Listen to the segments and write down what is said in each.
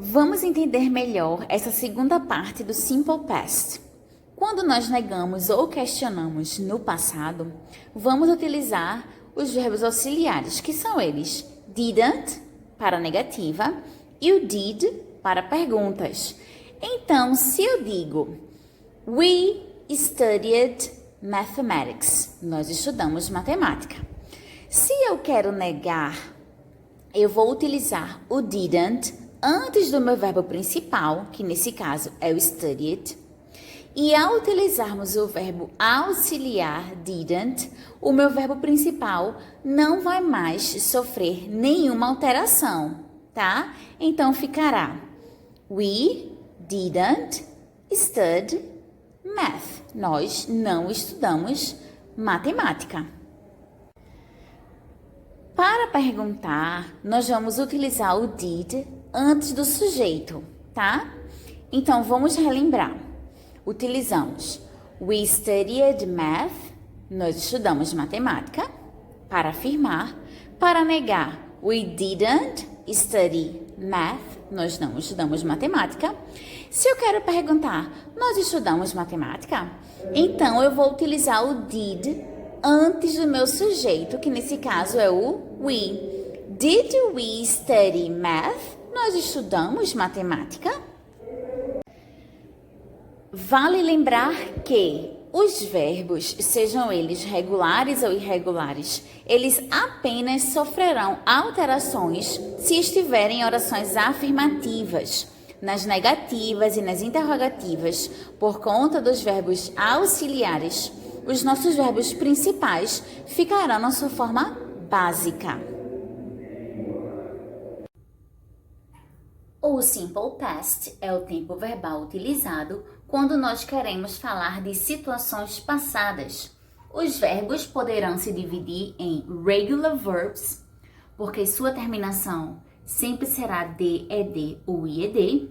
Vamos entender melhor essa segunda parte do Simple Past. Quando nós negamos ou questionamos no passado, vamos utilizar os verbos auxiliares, que são eles didn't, para negativa, e o did, para perguntas. Então, se eu digo We studied mathematics, nós estudamos matemática. Se eu quero negar, eu vou utilizar o didn't antes do meu verbo principal, que nesse caso é o studied. E ao utilizarmos o verbo auxiliar didn't, o meu verbo principal não vai mais sofrer nenhuma alteração, tá? Então ficará We didn't study math. Nós não estudamos matemática. Para perguntar, nós vamos utilizar o did antes do sujeito, tá? Então, vamos relembrar. Utilizamos We studied math, nós estudamos matemática, para afirmar. Para negar, We didn't study math, nós não estudamos matemática. Se eu quero perguntar, nós estudamos matemática? Então, eu vou utilizar o did antes do meu sujeito, que nesse caso é o we. Did we study math? Nós estudamos matemática? Vale lembrar que os verbos, sejam eles regulares ou irregulares, eles apenas sofrerão alterações se estiverem em orações afirmativas. Nas negativas e nas interrogativas, por conta dos verbos auxiliares, os nossos verbos principais ficarão na sua forma básica. O Simple Past é o tempo verbal utilizado quando nós queremos falar de situações passadas. Os verbos poderão se dividir em regular verbs, porque sua terminação sempre será de, ed ou ied,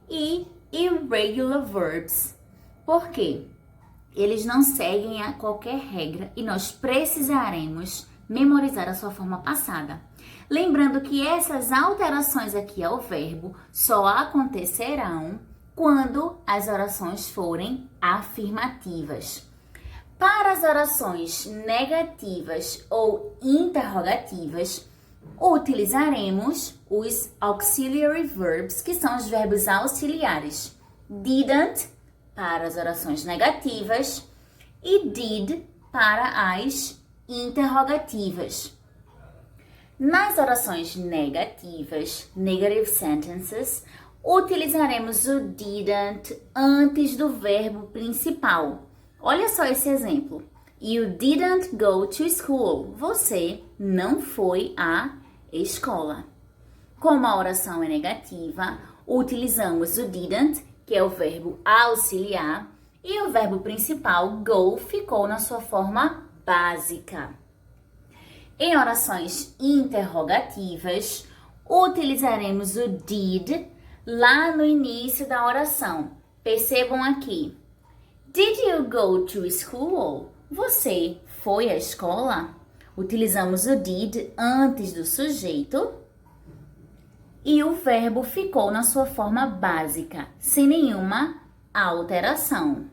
e irregular verbs, porque eles não seguem a qualquer regra e nós precisaremos memorizar a sua forma passada. Lembrando que essas alterações aqui ao verbo só acontecerão quando as orações forem afirmativas. Para as orações negativas ou interrogativas, utilizaremos os auxiliary verbs, que são os verbos auxiliares. Didn't, para as orações negativas, e did, para as interrogativas. Nas orações negativas, negative sentences, utilizaremos o didn't antes do verbo principal. Olha só esse exemplo. You didn't go to school. Você não foi à escola. Como a oração é negativa, utilizamos o didn't, que é o verbo auxiliar, e o verbo principal, go, ficou na sua forma básica. Em orações interrogativas, utilizaremos o did lá no início da oração. Percebam aqui. Did you go to school? Você foi à escola? Utilizamos o did antes do sujeito e o verbo ficou na sua forma básica, sem nenhuma alteração.